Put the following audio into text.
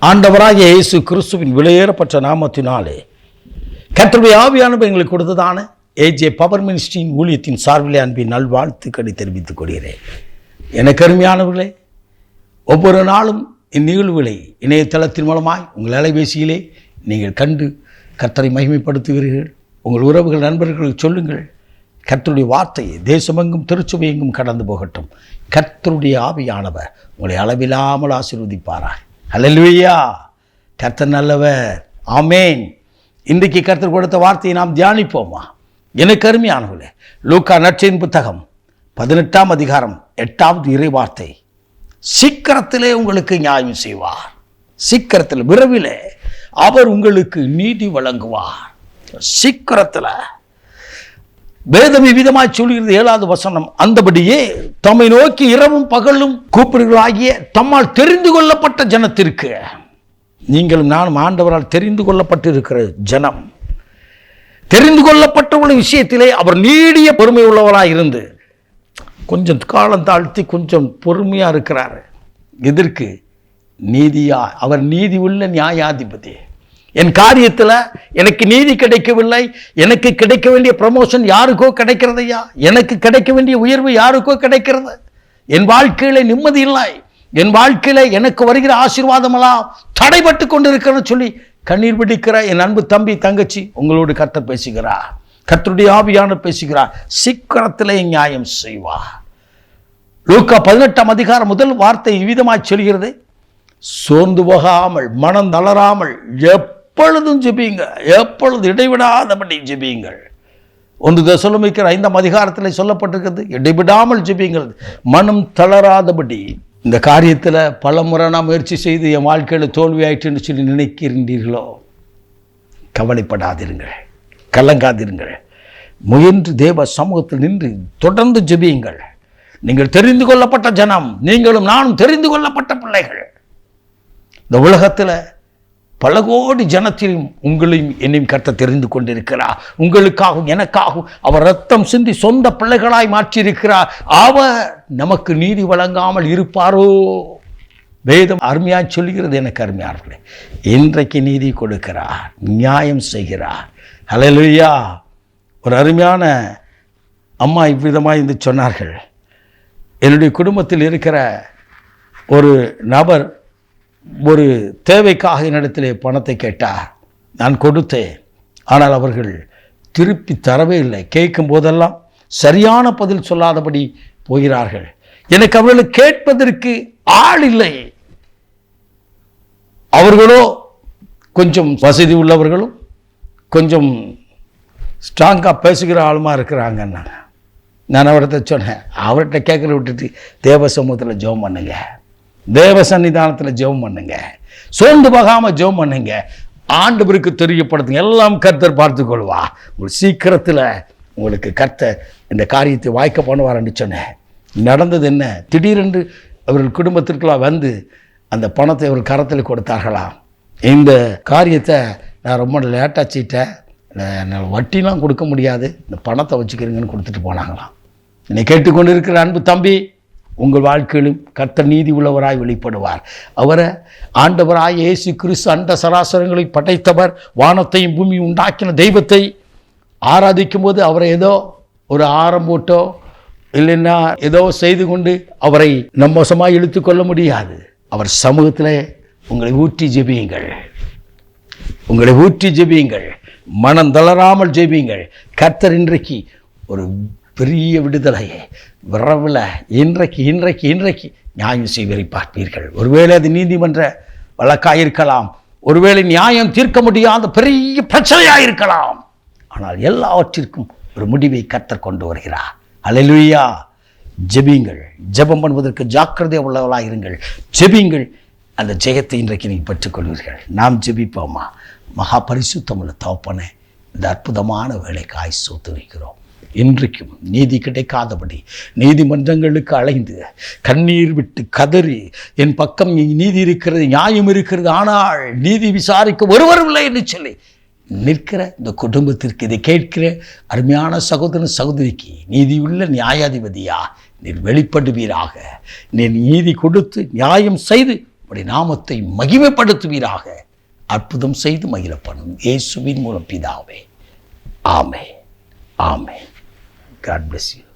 ஆண்டவராகிய இயேசு கிறிஸ்துவின் விலையேறப்பட்ட நாமத்தினாலே கர்த்தருடைய ஆவியானவர் எங்களுக்கு கொடுத்ததான ஏஜே பவர் மினிஸ்ட்ரியின் ஊழியத்தின் சார்பிலே அன்பின் நல்வாழ்த்துக்களை தெரிவித்துக் கொள்கிறேன். எனக்கு அருமையானவர்களே, ஒவ்வொரு நாளும் இந்நிகழ்வுகளை இணையதளத்தின் மூலமாய் உங்கள் அலைபேசியிலே நீங்கள் கண்டு கர்த்தரை மகிமைப்படுத்துகிறீர்கள். உங்கள் உறவுகள் நண்பர்களுக்கு சொல்லுங்கள். கர்த்தருடைய வார்த்தையை தேசமெங்கும் திருச்சபையெங்கும் கடந்து போகட்டும். கர்த்தருடைய ஆவியானவர் உங்களை அளவில்லாமல் ஆசீர்வதிப்பாராய். அல்லேலூயா. கர்த்தர் நல்லவர். ஆமேன். இன்றைக்கு கர்த்தர் கொடுத்த வார்த்தையை நாம் தியானிப்போமா? எனக்கு அருமையானவர்களே, லூக்கா நற்செய்தியின் புத்தகம் 18ஆம் அதிகாரம் 8வது இறை வார்த்தை, சீக்கிரத்திலே உங்களுக்கு நியாயம் செய்வார். சீக்கிரத்தில், விரைவிலே அவர் உங்களுக்கு நீதி வழங்குவார். சீக்கிரத்தில். வேதம் விதமாய் சொல்கிறது 7வது வசனம், அந்தபடியே தம்மை நோக்கி இரவும் பகலும் கூப்பிடுகளாகிய தம்மால் தெரிந்து கொள்ளப்பட்ட ஜனத்திற்கு, நீங்களும் நானும் ஆண்டவரால் தெரிந்து கொள்ளப்பட்டிருக்கிற ஜனம், தெரிந்து கொள்ளப்பட்டவர்கள் விஷயத்திலே அவர் நீடிய பொறுமை உள்ளவராக இருந்து கொஞ்சம் காலம் தாழ்த்தி கொஞ்சம் பொறுமையா இருக்கிறார். எதற்கு? நீதியா. அவர் நீதி உள்ள நியாயாதிபதி. என் காரியத்தில் எனக்கு நீதி கிடைக்கவில்லை, எனக்கு கிடைக்க வேண்டிய ப்ரமோஷன் யாருக்கோ கிடைக்கிறதையா, எனக்கு கிடைக்க வேண்டிய உயர்வு யாருக்கோ கிடைக்கிறது, என் வாழ்க்கையில நிம்மதி இல்லை, என் வாழ்க்கையில எனக்கு வருகிற ஆசீர்வாதமெல்லாம் தடைபட்டு கொண்டு இருக்கிறன்னு சொல்லி கண்ணீர் பிடிக்கிற என் அன்பு தம்பி தங்கச்சி, உங்களோடு கர்த்தர் பேசுகிறார். கர்த்தருடைய ஆவியானவர் பேசுகிறார். சீக்கிரத்திலே நியாயம் செய்வார். லூக்கா 18ஆம் அதிகாரம் முதல் வார்த்தை விதமாய் சொல்கிறது, சோர்ந்து போகாமல் மனம் தளராமல் எப்பொழுதும் ஜெபியுங்க, எப்பொழுது இடைவிடாதபடி ஜெபியுங்கள். 1 தெசலோனிக்கர் 5ஆம் அதிகாரத்தில் சொல்லப்பட்டிருக்கிறது, இடைவிடாமல் ஜெபியுங்கள், மனம் தளராதபடி. இந்த காரியத்தில் பல முறை நான் முயற்சி செய்து என் வாழ்க்கையில் தோல்வியாயிற்றுன்னு சொல்லி நினைக்கின்றீர்களோ, கவலைப்படாதிருங்கள், கலங்காதிருங்கள். முயன்று தேவ சமூகத்தில் நின்று தொடர்ந்து ஜெபியுங்கள். நீங்கள் தெரிந்து கொள்ளப்பட்ட ஜனம், நீங்களும் நானும் தெரிந்து கொள்ளப்பட்ட பிள்ளைகள். இந்த உலகத்தில் பல கோடி ஜனத்திலும் உங்களையும் என்னையும் கர்த்தர் தெரிந்து கொண்டிருக்கிறார். உங்களுக்காகவும் எனக்காகவும் அவர் ரத்தம் சிந்தி சொந்த பிள்ளைகளாய் மாற்றியிருக்கிறார். அவர் நமக்கு நீதி வழங்காமல் இருப்பாரோ? வேதம் அருமையாக சொல்லுகிறது. எனக்கு அருமையானவர்களே, இன்றைக்கு நீதி கொடுக்கிறார், நியாயம் செய்கிறார். அல்லேலூயா. ஒரு அருமையான அம்மா இவ்விதமாக இருந்து சொன்னார்கள், என்னுடைய குடும்பத்தில் இருக்கிற ஒரு நபர் ஒரு தேவைக்காக என்னிடத்திலே பணத்தை கேட்டார். நான் கொடுத்தேன். ஆனால் அவர்கள் திருப்பி தரவே இல்லை. கேட்கும் போதெல்லாம் சரியான பதில் சொல்லாதபடி போகிறார்கள். எனக்கு அவர்களை கேட்பதற்கு ஆள் இல்லை. அவர்களோ கொஞ்சம் வசதி உள்ளவர்களும் கொஞ்சம் ஸ்ட்ராங்காக பேசுகிற ஆளுமா இருக்கிறாங்கன்னா, நான் அவர்கிட்ட சொன்னேன், அவர்கிட்ட கேட்குற விட்டுட்டு தேவ சமூகத்தில் ஜெபம் பண்ணுங்க, தேவ சன்னிதானத்தில் ஜெபம் பண்ணுங்க, சோர்ந்து போகாமல் ஜெபம் பண்ணுங்க, ஆண்டவருக்கு தெரியப்படுத்துங்க, எல்லாம் கர்த்தர் பார்த்து கொள்வா. ஒரு சீக்கிரத்தில் உங்களுக்கு கர்த்தர் இந்த காரியத்தை வாய்க்க பண்ணுவார்ன்னு சொன்னேன். நடந்தது என்ன? திடீரென்று அவர்கள் குடும்பத்திற்கெல்லாம் வந்து அந்த பணத்தை அவர் கரத்தில் கொடுத்தார்களாம். இந்த காரியத்தை நான் ரொம்ப லேட்டாக செய்யிட்டேன், நான் வட்டிலாம் கொடுக்க முடியாது, இந்த பணத்தை வச்சுக்கிறீங்கன்னு கொடுத்துட்டு போனாங்களாம். என்னை கேட்டுக்கொண்டு இருக்கிற அன்பு தம்பி, உங்கள் வாழ்க்கையிலும் கர்த்தர் நீதி உள்ளவராய் வெளிப்படுவார். அவரை ஆண்டவராய் இயேசு கிறிஸ்து அண்ட சராசரங்களை படைத்தவர், வானத்தையும் பூமி உண்டாக்கின தெய்வத்தை ஆராதிக்கும் போது அவரை ஏதோ ஒரு ஆரம் போட்டோ இல்லைன்னா ஏதோ செய்து கொண்டு அவரை நம்பசமாக இழுத்து கொள்ள முடியாது. அவர் சமூகத்தில் உங்களை ஊற்றி ஜெபியுங்கள், உங்களை ஊற்றி ஜெபியுங்கள், மனம் தளராமல் ஜெபியுங்கள். கர்த்தர் இன்றைக்கு ஒரு பெரிய விடுதலையை விரைவில் இன்றைக்கு நியாயம் செய்வதை பார்ப்பீர்கள். ஒருவேளை அது நீதிமன்ற வழக்காயிருக்கலாம், ஒருவேளை நியாயம் தீர்க்க முடியாத பெரிய பிரச்சனையாயிருக்கலாம். ஆனால் எல்லாவற்றிற்கும் ஒரு முடிவை கர்த்தர் கொண்டு வருகிறார். அல்லேலூயா. ஜெபியுங்கள். ஜெபம் பண்ணுவதற்கு ஜாக்கிரதை உள்ளவர்களாக இருங்கள். ஜெபியுங்கள். அந்த ஜெயத்தை இன்றைக்கு நீங்கள் பெற்றுக்கொள்வீர்கள். நாம் ஜெபிப்போமா? மகா பரிசுத்தமுள்ள தகப்பனே, இந்த அற்புதமான வேலைக்காய் ஸ்தோத்திரிக்கிறோம். இன்றைக்கும் நீதி கிடைக்காதபடி நீதிமன்றங்களுக்கு அலைந்து கண்ணீர் விட்டு கதறி, என் பக்கம் நீதி இருக்கிறது, நியாயம் இருக்கிறது, ஆனால் நீதி விசாரிக்க ஒருவரும் இல்லை என்று சொல்லி நிற்கிற இந்த குடும்பத்திற்கு, இதை கேட்கிற அருமையான சகோதரன் சகோதரிக்கு நீதியுள்ள நியாயாதிபதியா நீர் வெளிப்படுவீராக. நீர் நீதி கொடுத்து நியாயம் செய்து உடைய நாமத்தை மகிமைப்படுத்துவீராக. அற்புதம் செய்து மகிழ பண்ணும் இயேசுவின் மூலம் பிதாவே. ஆமென். ஆமென். God bless you.